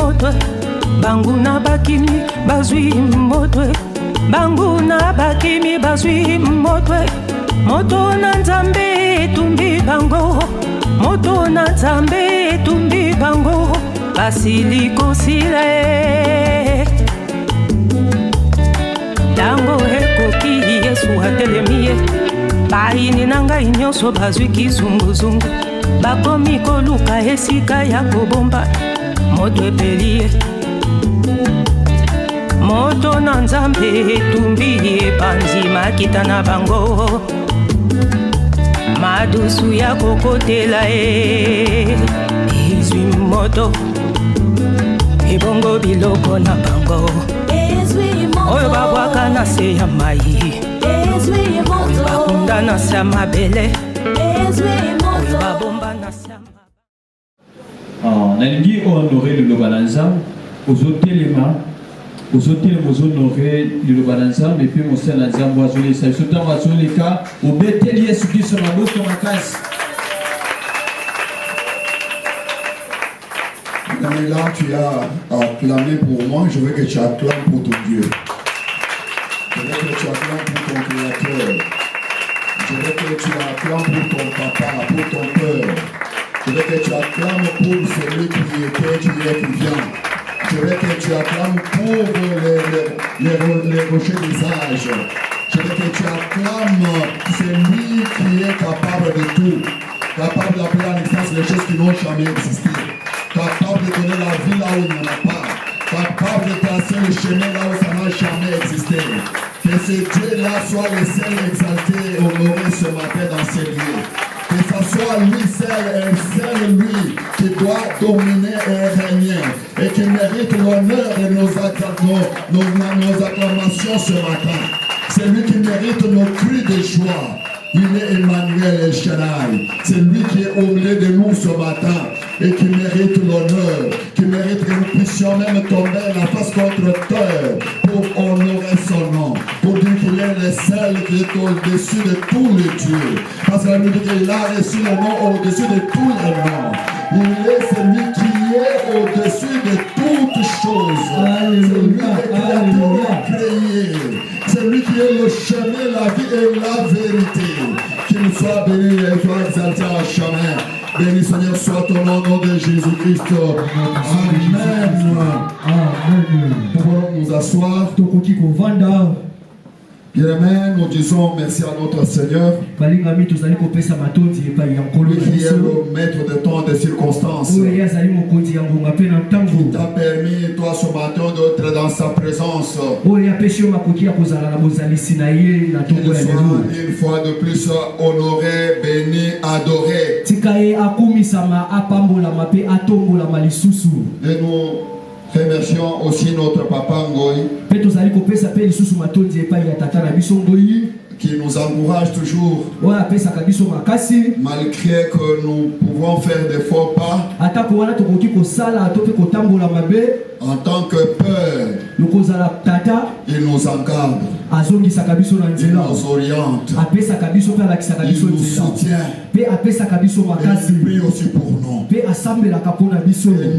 moto banguna bakimi bazwi moto banguna bakimi bazwi moto moto na nzambe tumbi bango moto na nzambe tumbi bango basili konsile tango ekoki Yesu atelemie baini nanga inyoso bazwi kizunguzungu bakomi koluka esika ya kobomba moto epelie moto na nzambe etumbi epanzima kita na bango madusu ya kokotela izwi moto ebongo biloko na bango oyo babwaka na se ya mai oyo bakunda na se ya mabele oyo babomba na se ya nalingi honorer liloba na nzambe ozotelema ozohonorer liloba na nzambe epe mosala na nzambe azolesa biso ntango azoleka obeteli yesu kristo maboko makasi. Mais là, tu as acclamé pour moi, je veux que tu acclames pour ton Dieu. Je veux que tu acclames pour ton Créateur. Je veux que tu acclames pour ton papa, pour ton père. Je veux que tu acclames pour celui qui était, qui est, qui vient. Je veux que tu acclames pour les rochers des âges. Je veux que tu acclames celui qui est capable de tout. Capable d'appeler à l'existence les choses qui n'ont jamais existé. Capable de donner la vie là où il n'y en a pas, capable de tracer le chemin là où ça n'a jamais existé. Que ce Dieu-là soit le seul exalté et honoré ce matin dans ces lieux. Que ce soit lui seul lui qui doit dominer et régner et qui mérite l'honneur de nos acclamations ce matin. C'est lui qui mérite nos cris de joie. Il est Emmanuel El Shaddai. C'est lui qui est au milieu de nous ce matin et qui mérite l'honneur, qui mérite que nous puissions même tomber la face contre terre pour honorer son nom, pour dire qu'il est le seul qui est au-dessus de tous les dieux. Parce que la Bible dit qu'il a reçu le nom au-dessus de tous les noms. Il est celui qui est au-dessus de toutes choses. Alléluia. C'est lui qui a c'est lui qui est le chemin, la vie et la vérité. Qu'il soit béni et soit exalté à jamais. Béni Seigneur soit ton nom, au nom de Jésus-Christ. Amen. Amen. Nous pouvons nous asseoir. Bien-aimés, nous disons merci à notre Seigneur. Lui qui est le maître de temps et des circonstances. Qui t'a permis, toi, ce matin, d'être dans sa présence. Qu'il soit une fois de plus honoré, béni, adoré. Et nous remercions aussi notre papa Ngoï qui nous encourage toujours malgré que nous pouvons faire des faux pas en tant que père. Il nous encadre, il nous oriente, il nous soutient, et il prie aussi pour nous. Et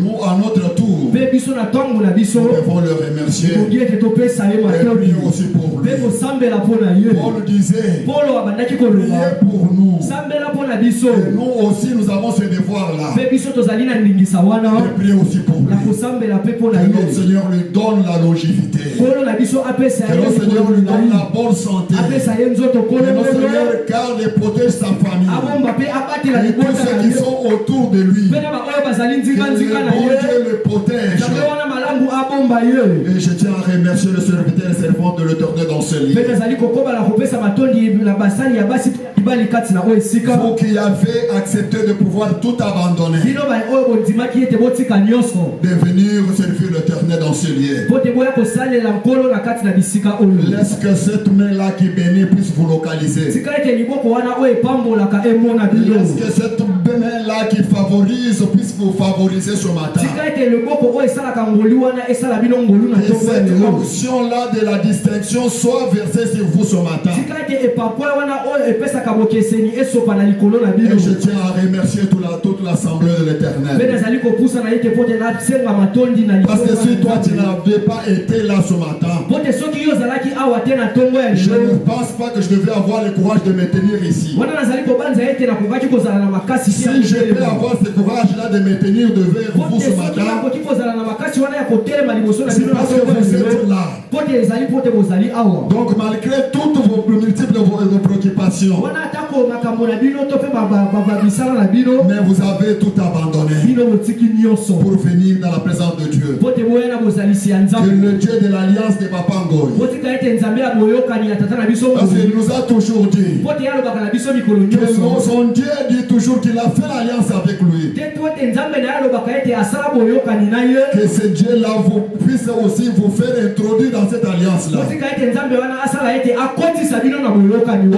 nous, à notre tour, nous devons le remercier et prier aussi pour lui. Paul disait, priez pour nous. Et nous aussi, nous avons ce devoir-là de prier aussi pour lui. Que notre Seigneur lui donne la longévité. Que notre Seigneur lui donne la bonne santé. Que notre Seigneur garde et protège sa famille. Et tous ceux qui sont autour de lui. Que le bon Dieu le protège. Et je tiens à remercier le serviteur et servante de l'Éternel dans ce lieu. Vous qui avez accepté de pouvoir tout abandonner, de venir servir l'Éternel dans ce lieu. Laisse que cette main-là qui bénit puisse vous localiser. Laisse que cette main-là qui favorise puisse vous favoriser ce matin. Et cette option-là de la distinction soit versée sur vous ce matin. Et je tiens à remercier toute l'assemblée de l'Éternel. Parce que si toi tu n'avais pas été là ce matin, je ne pense pas que je devais avoir le courage de me tenir ici. Si je peux avoir ce courage-là de me tenir devant vous ce matin, c'est parce que vous êtes là. Donc malgré toutes vos multiples préoccupations, mais vous avez tout abandonné pour venir dans la présence de Dieu. Que le Dieu de l'alliance de Papa Ngoy, parce qu'il nous a toujours dit que son Dieu dit toujours qu'il a fait l'alliance avec lui. Que ce Dieu-là vous puisse aussi vous faire introduire dans cette alliance-là. Et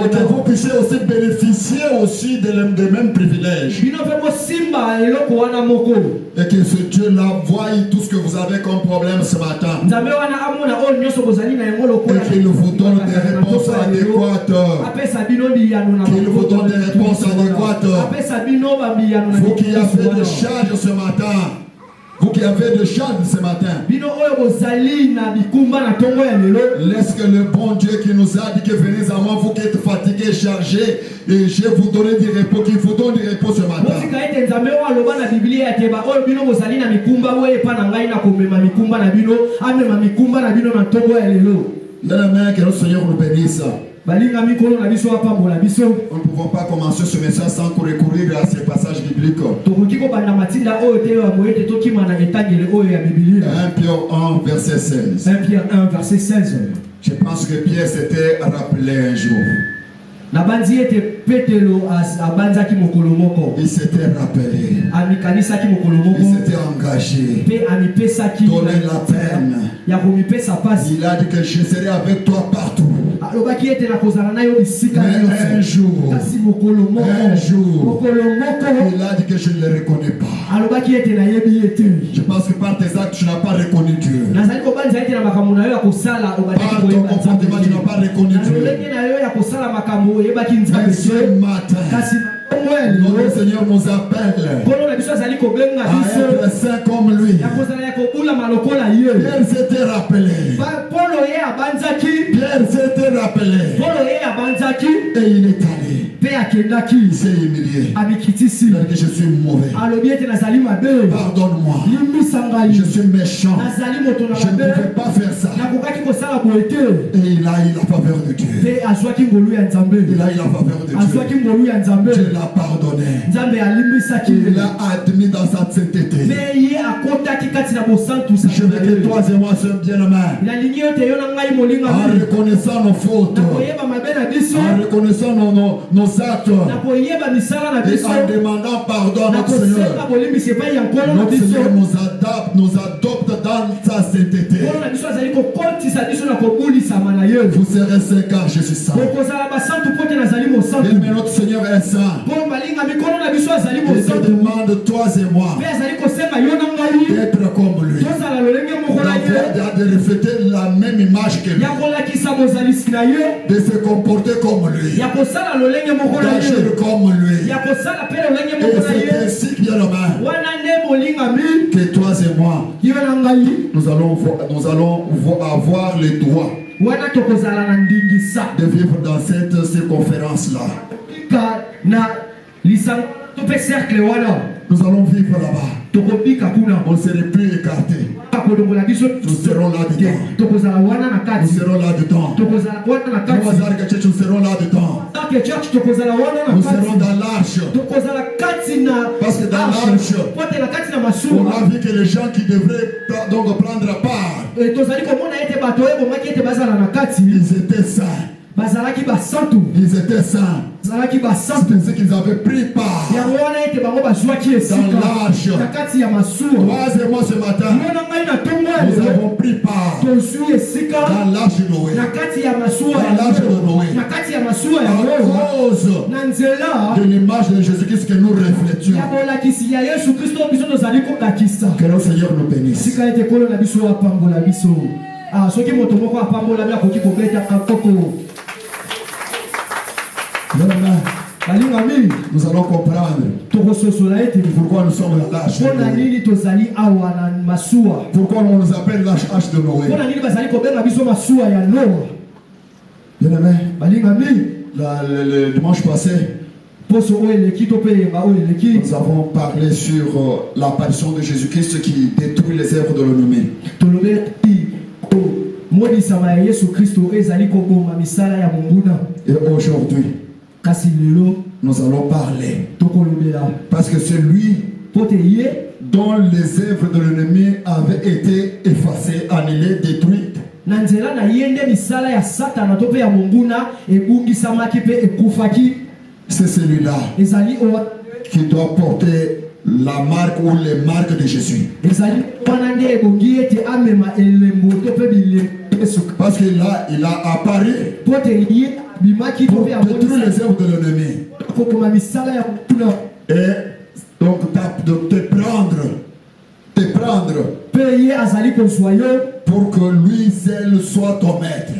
que vous puissiez aussi bénéficier aussi des mêmes privilèges. Et que ce Dieu-là voie tout ce que vous avez comme problème ce matin. Et qu'il vous donne des réponses adéquates. Qu'il vous donne des réponses adéquates. Vous qui avez de charge ce matin. Vous qui avez de charge ce matin, laisse que le bon Dieu qui nous a dit que venez à moi, vous qui êtes fatigués, chargés, et je vais vous donner du repos, qu'il vous donne du repos ce matin. Dans la main, que le Seigneur nous bénisse. Nous ne pouvons pas commencer ce message sans recourir à ces passages bibliques. 1 Pierre 1, verset 16. 1 Pierre 1, verset 16. Je pense que Pierre s'était rappelé un jour. Il s'était rappelé. Il s'était engagé. Donner la peine. Il a dit que je serai avec toi partout. Mais un jour, il a dit que je ne le reconnais pas. Je pense que par tes actes, tu n'as pas reconnu Dieu. Par ton comportement, tu n'as pas reconnu Dieu. Mais ce matin, notre Seigneur nous appelle à être saint comme lui. Pierre s'était rappelé. Pierre s'était rappelé. Et il est allé. Il s'est humilié. Il a dit que je suis mauvais. Pardonne-moi. Je suis méchant. Je ne pouvais pas faire ça. Et il a eu la faveur de Dieu. Il a eu la faveur de Dieu. Dieu l'a pardonné. Il l'a admis dans sa sainteté. Je veux que toi et moi soyons bien humains. En reconnaissant nos fautes. En reconnaissant nos actes. Et en demandant pardon à notre Seigneur. Notre Seigneur nous adopte dans sa sainteté. Vous serez saints car je suis saint. Mais notre Seigneur est saint. Il te demande toi et moi d'être comme lui. De refléter la même image que lui. De se comporter comme lui. D'agir comme lui. Et c'est ainsi, bien humain, que toi et moi, nous allons avoir le droit de vivre dans cette circonférence-là. Nous allons vivre là-bas. On ne serait plus écartés. Nous serons là-dedans. Nous serons là-dedans. Nous serons là-dedans. Nous serons dans l'arche. Parce que dans l'arche, on a vu que les gens qui devraient donc prendre part, ils étaient saints. Ils étaient saints. C'est ainsi qu'ils avaient pris part dans l'arche. Toi et moi ce matin, nous avons pris part dans l'arche de Noé. Dans l'arche de Noé. À cause de l'image de Jésus-Christ que nous reflétions. Que le Seigneur nous bénisse. nous allons comprendre pourquoi nous sommes dans l'âge de Noé. Pourquoi on nous appelle l'âge de Noé. Bien aimé, le dimanche passé, nous avons parlé sur l'apparition de Jésus-Christ qui détruit les œuvres de l'ennemi. Et aujourd'hui, nous allons parler parce que c'est lui dont les œuvres de l'ennemi avaient été effacées, annulées, détruites. C'est celui-là qui doit porter la marque ou les marques de Jésus. Parce qu'il a apparu pour détruire les œuvres de l'ennemi. Et donc te prendre pour que lui seul soit ton maître.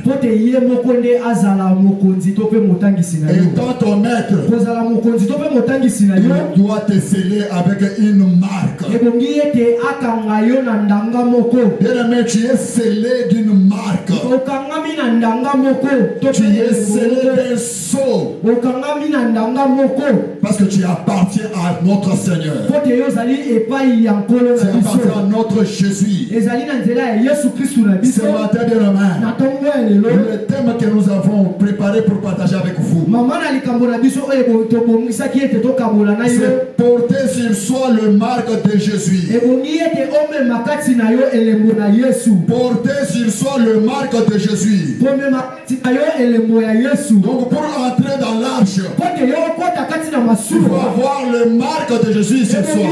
Étant ton maître, il doit te sceller avec une marque. Bien-aimé, tu es scellé d'une marque. Tu es scellé d'un sceau. Parce que tu appartiens à notre Seigneur. Tu appartiens à notre Jésus. Ce matin de Romain, le thème que nous avons préparé pour partager avec vous, c'est porter sur soi le marque de Jésus. Porter sur soi le marque de Jésus. Donc pour entrer dans l'arche, il faut avoir le marque de Jésus sur soi.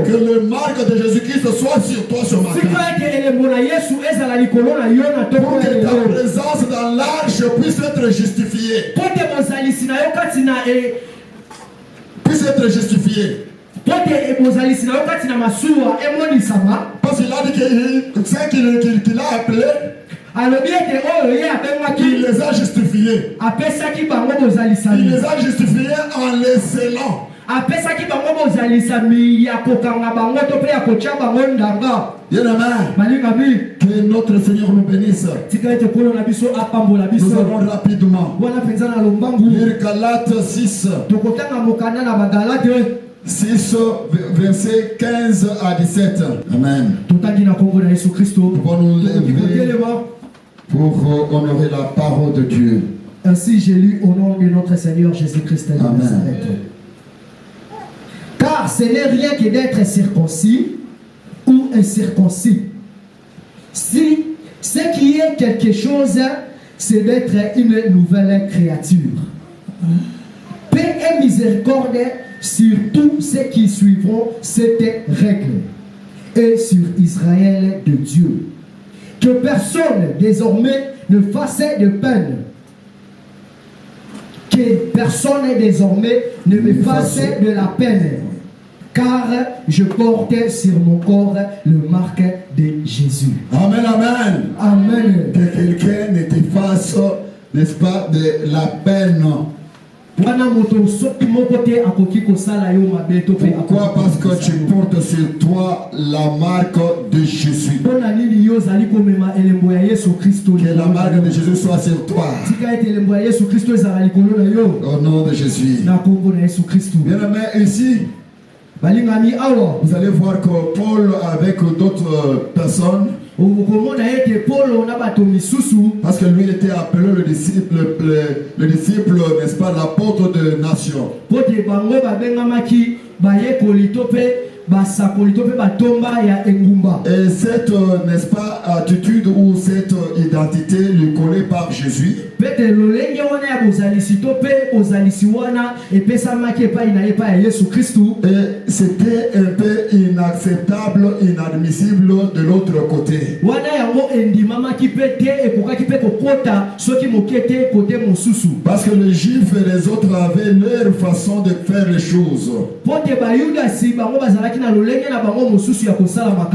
Que le marque de Jésus-Christ soit sur toi ce matin. Pour que ta présence dans l'arche puisse être justifiée. Puisse être justifiée. Parce qu'il a dit que ceux qu'il a appelés, il les a justifiés. Il les a justifiés en les scellant. Que notre Seigneur nous bénisse. Nous allons rapidement lire Galates 6, versets 15 à 17. Amen. Pour nous lever pour honorer la parole de Dieu. Ainsi j'ai lu au nom de notre Seigneur Jésus-Christ de Nazareth. Car ce n'est rien que d'être circoncis ou incirconcis. Si ce qui est quelque chose, c'est d'être une nouvelle créature. Paix et miséricorde sur tous ceux qui suivront cette règle et sur Israël de Dieu. Que personne désormais ne fasse de peine. Que personne désormais ne me fasse de la peine. Car je porte sur mon corps le marque de Jésus. Amen, amen. Amen. Que quelqu'un ne te fasse, n'est-ce pas, de la peine. Pourquoi? Parce que tu portes sur toi la marque de Jésus. Que la marque de Jésus soit sur toi. Au nom de Jésus. Bien aimé, ici, vous allez voir que Paul avec d'autres personnes, parce que lui était appelé le disciple, n'est-ce pas, l'apôtre de nation. Et cette, n'est-ce pas, attitude ou cette identité lui collée par Jésus. Et c'était un peu inacceptable, inadmissible de l'autre côté. Parce que les Juifs et les autres avaient leur façon de faire les choses.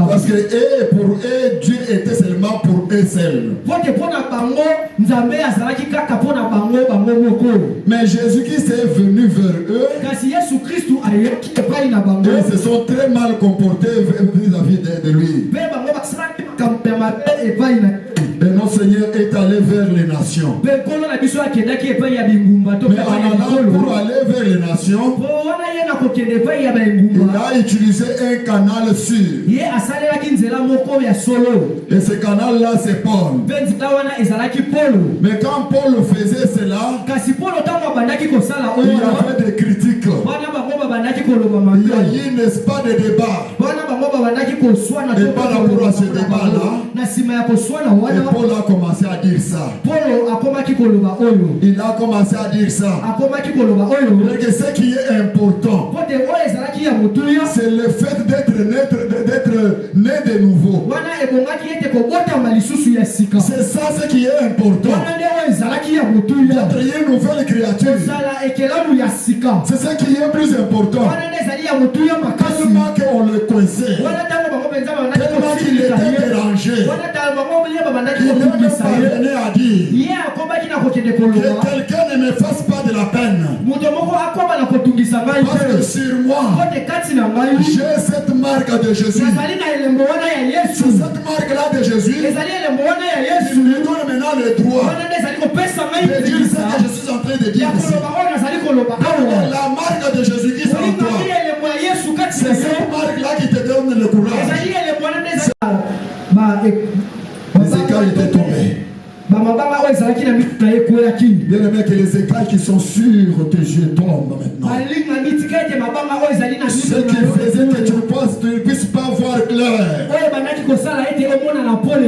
Parce que pour eux, Dieu était seulement pour eux seuls. Mais Jésus-Christ est venu vers eux. Et ils se sont très mal comportés vis-à-vis de lui. Et notre Seigneur est allé vers les nations. Mais en allant pour aller vers les nations, il a utilisé un canal sûr. Et ce canal-là, c'est Paul. Mais quand Paul faisait cela, il y avait des critiques. Il y a eu, n'est-ce pas, des débats. Et par rapport à ce débat-là, et Paul a commencé à dire ça. Il a commencé à dire ça. Mais que ce qui est important, c'est le fait d'être né de nouveau. C'est ça ce qui est important. D'être une nouvelle créature. C'est ce qui est plus important. Tellement qu'on le connaissait. Tellement qu'il était dérangé. Il ne peut pas venir à dire que quelqu'un ne me fasse pas de la peine. Parce que sur moi, j'ai cette marque de Jésus. C'est cette marque-là de Jésus qui me donne maintenant le droit de dire ce que je suis en train de dire ici. La marque de Jésus qui est en toi, c'est cette marque-là qui te donne le courage. Les écailles étaient tombés. Bien aimé, que les écailles qui sont sur tes yeux tombent maintenant. Ce qui faisait que tu ne puisses pas voir clair.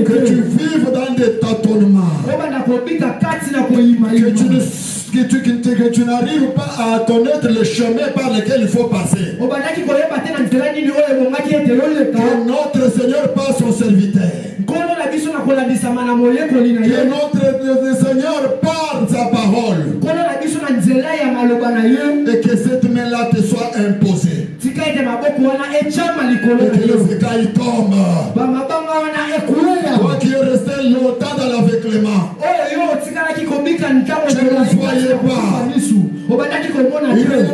Que tu vives dans des tâtonnements. Que tu n'arrives pas à connaître le chemin par lequel il faut passer. Que notre Seieur passe son serviteur. Que notre Seieur parle sa parole. Et que cette main-là te soit imposée. Et que les écailles tombent. Toi qui es resté longtemps dans l'aveuglement, tu ne voyais pas. Il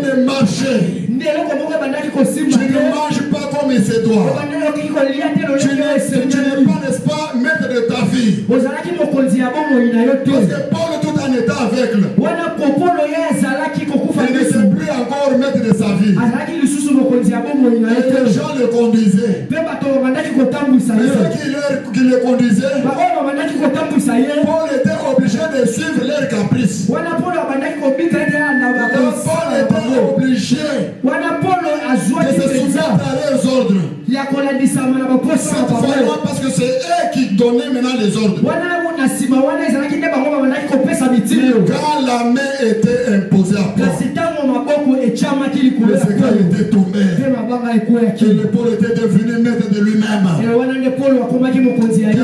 ne marchait. Tu ne manges pas comme il se doit. Tu n'es pas, n'est-ce pas, maître de ta vie. Parce que Paul tout en état aveugle. Il ne sait plus encore maître de sa vie. Et les gens le conduisaient. Et ceux qui le conduisaient, Paul était obligé de suivre leurs caprices. Paul était obligé de se soumettre à leurs ordres. Parce que c'est eux qui donnaient maintenant les ordres. Quand la main était imposée à Paul, les écailles étaient tombés. Et le Paul était devenu maître de lui-même. Que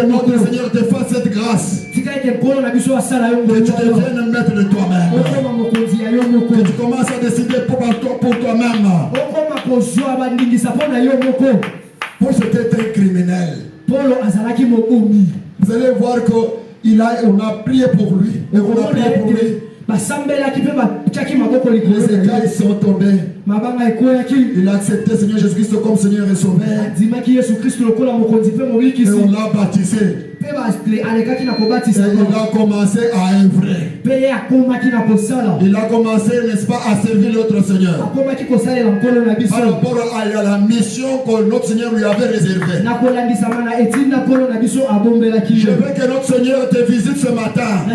notre Seigneur te fasse cette grâce. Que tu deviennes maître de toi-même. Que tu commences à décider pour toi-même. Paul c'était un criminel. Vous allez voir qu'on a prié pour lui. Et on a prié pour lui. Les écailles sont tombés. Il a accepté Seigneur Jésus-Christ comme Seigneur et Sauveur. Et on l'a baptisé. Et il a commencé à œuvrer. Il a commencé, n'est-ce pas, à servir notre Seigneur. Par rapport à la mission que notre Seigneur lui avait réservée. Je veux que notre Seigneur te visite ce matin. Et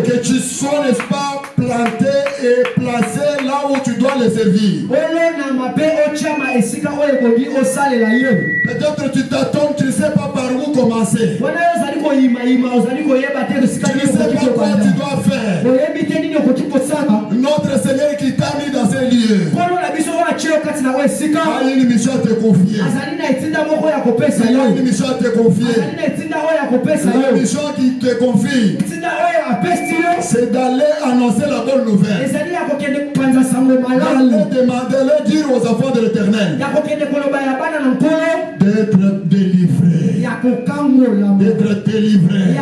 que tu sois, n'est-ce pas, planté et placé là où tu dois le servir. Peut-être tu t'attends, tu ne sais pas par où commencer. Tu ne sais pas quoi tu dois faire. Notre Seigneur qui t'a mis dans ces lieux a une mission à te confier. Il a une mission à te confier. La mission qui te confie, c'est d'aller annoncer la bonne nouvelle. Allez dire aux enfants de l'Éternel d'être délivrés. D'être délivrés.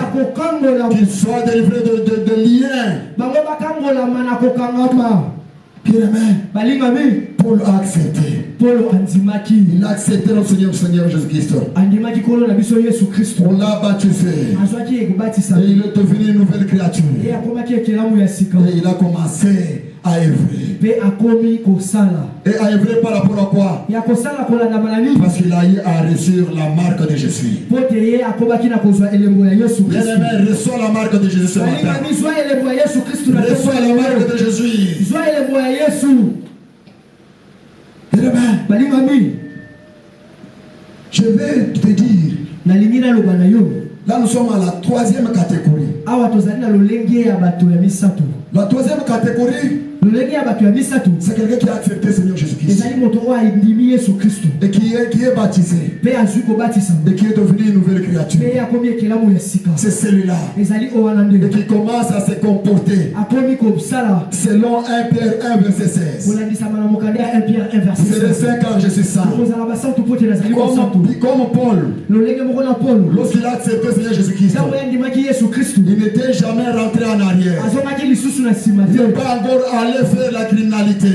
Qu'ils soient délivrés de liens. Bien-aimé, Paul a accepté. Il a accepté notre Seigneur Jésus-Christ. On l'a baptisé. Et il est devenu une nouvelle créature. Et il a commencé à œuvrer. Et à œuvrer par rapport à quoi? Parce qu'il a eu à recevoir la marque de Jésus. Bien-aimé, reçois la marque de Jésus ce matin. Reçois la marque de Jésus. Bien-aimé, je vais te dire, là nous sommes à la troisième catégorie. La troisième catégorie, c'est quelqu'un qui a accepté le Seigneur Jésus-Christ et qui est baptisé et qui est devenu une nouvelle créature. C'est celui-là et qui commence à se comporter selon 1 Pierre 1 verset 16. C'est le 5 ans je suis saint. Comme Paul, lorsqu'il a accepté le Seigneur Jésus-Christ, il n'était jamais rentré en arrière. Il n'est pas encore allé faire la criminalité.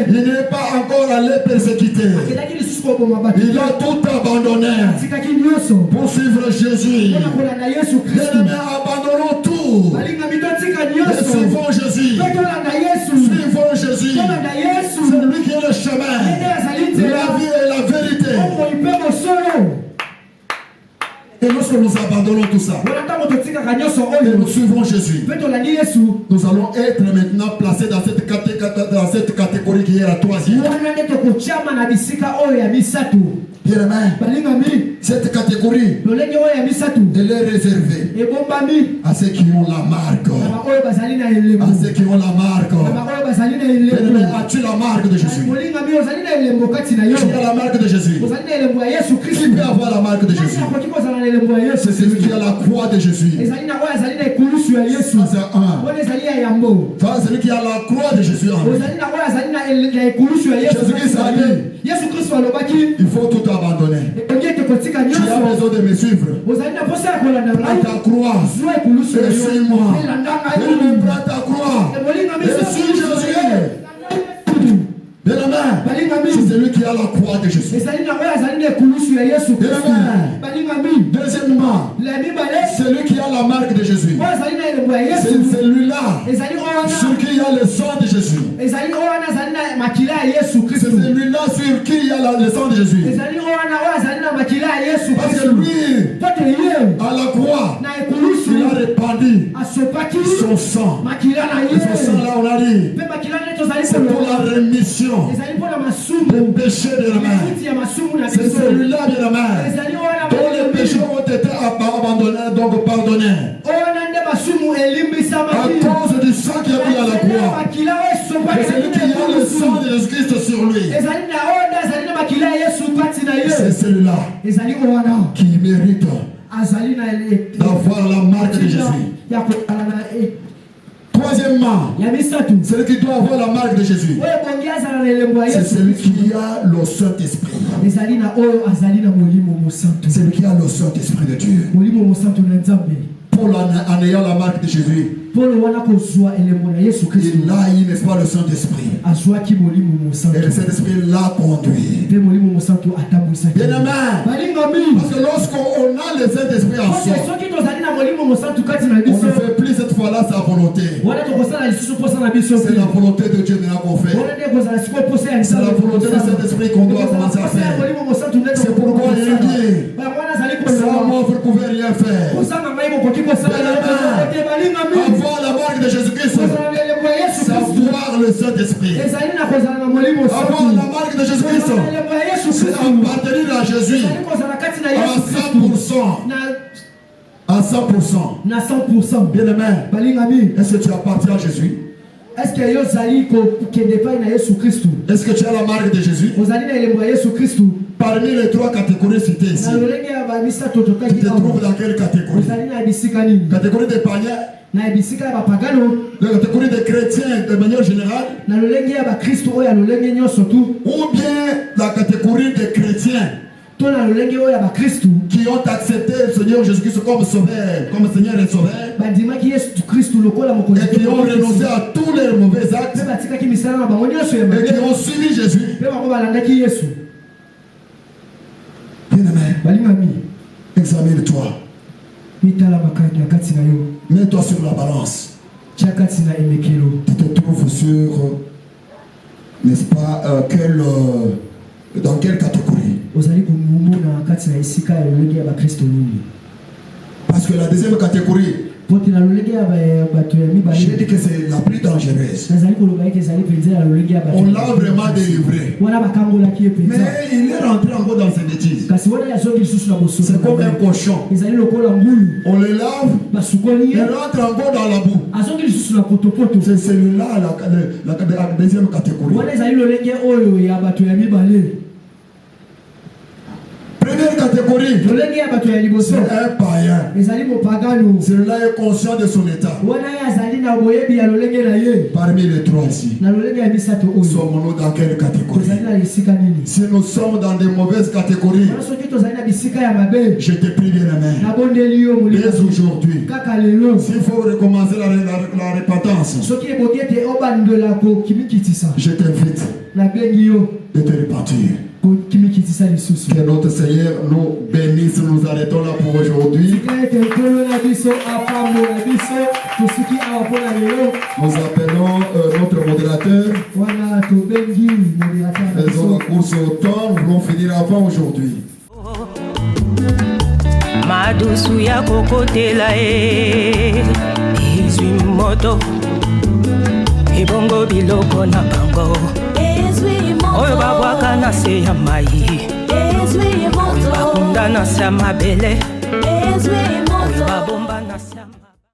Il n'est pas encore allé persécuter. Il a tout abandonné pour suivre Jésus. Bien-aimés, abandonnons tout et suivons Jésus. Suivons Jésus. C'est lui qui est le chemin, la vie et la vérité. Et lorsque nous abandonnons tout ça et nous suivons Jésus, nous allons être maintenant placés dans cette catégorie qui est la troisième. Cette catégorie, elle est réservée à ceux qui ont la marque. À ceux qui ont la marque. As-tu la marque de Jésus? Tu as la marque de Jésus. Qui peut avoir la marque de Jésus? C'est celui qui a la croix de Jésus. C'est celui qui a la croix de Jésus. Jésus-Christ a dit, il faut tout abandonner. Tu as besoin de me suivre. Prends ta croix et suis-moi. Et prends ta croix et suis Jésus. C'est celui qui a la croix de Jésus. Deuxièmement, celui qui a la marque de Jésus. C'est celui-là sur qui il y a le sang de Jésus. C'est celui-là sur qui il y a le sang de Jésus. Parce que lui, à la croix, il a répandu son sang. Et son sang là, on a dit, c'est pour la rémission des péchés de la main. C'est celui-là, bien la main, dont les péchés ont été abandonnés, donc pardonnés. À cause du sang qui a mis à la croix. C'est celui qui a le sang de Jésus-Christ sur lui. C'est celui-là qui mérite d'avoir la marque de Jésus. Troisièmement, celui qui doit avoir la marque de Jésus, c'est celui qui a le Saint-Esprit. Celui qui a le Saint-Esprit de Dieu. Paul, en ayant la marque de Jésus, il a eu, n'est-ce pas, le Saint-Esprit. Et le Saint-Esprit l'a conduit. Bien-aimé, parce que lorsqu'on a le Saint-Esprit en soi, on ne fait plus cette fois-là sa volonté. C'est la volonté de Dieu qu'on fait. C'est la volonté du Saint-Esprit qu'on doit commencer à faire. C'est pourquoi il dit, sans moi vous ne pouvez rien faire. Avoir la marque de Jésus-Christ, savoir le Saint-Esprit. Avoir la marque de Jésus-Christ, c'est appartenir à Jésus à 100%. Bien aimé, est-ce que tu appartiens à Jésus? Est-ce que tu as la marque de Jésus? Parmi les trois catégories citées ici, tu te trouves dans quelle catégorie? Catégorie des païens, na bisika ya bapagano, la catégorie des chrétiens de manière générale, na lolenge ya bakristo oyo ya lolenge nyonso tu, ou bien la catégorie des chrétiens to na lolenge oyo ya bakristo qui ont accepté le Seigneur Jésus-Christ comme sauveur, comme Seigneur et sauveur, bandimaki Yesu Kristo lokola mokonzi, et qui ont renoncé à tous les mauvais actes, pe batikaki misala na bango nyonso ya et qui mabe, ont suivi Jésus. pe bango balandaki Yesu. Bien-aimé, Balimami, examine-toi, mitala makani na kati na yo, mets-toi sur la balance. tia kati na emekelo. Tu te trouves sur, n'est-ce pas, dans quelle catégorie? Ozali komomona kati na esika ya lolenge ya bakristo nini? Parce que la deuxième catégorie, Pote na lolenge ya bato ya j'ai mibale, dit que c'est la plus dangereuse. nazali koloba ete ezali penza ya lolenge ya bato On l'a vraiment délivré. wana bakangolaki ye penza, Mais il est rentré encore dans ses bêtises. kasi wana yazongi lisusu na bosoto C'est comme un cochon. ezali lokola ngulu On le lave, basukoli il ye, rentre encore dans la boue. azongi lisusu na potopoto. C'est celui-là la deuxième catégorie. Wana ezali lolenge oyo ya bato ya mibale. Première catégorie, Lolenge ya bato ya liboso c'est un païen. ezali mopagano, Celui-là est conscient de son état. wana ye azali na boyebi ya lolenge na ye. Parmi les trois ici, Na lolenge ya misato oyo sommes-nous dans quelle catégorie? tozali na esika nini? Si nous sommes dans des mauvaises catégories, Wana soki tozali na bisika ya mabe, je te prie bien aimé. nabondeli yo molimo Dès aujourd'hui, kaka lelo, s'il faut recommencer la repentance, soki eboki ete obandola kokimikitisa, je t'invite nabengi yo de te repentir. kokimikitisa lisusu. Que notre Seigneur nous bénisse. Nous arrêtons là pour aujourd'hui. Tika ete nkolo na biso apambola biso tosuki awa mpona lelo. Nous appelons notre modérateur. Wana tobengi moderateur na Faisons la biso. course au temps. Nous voulons finir avant aujourd'hui. madusu ya kokotela izwi moto ebongo biloko na bango oyo babwaka na se ya mai oyo bakunda na se ya mabele oyo babomba na se ya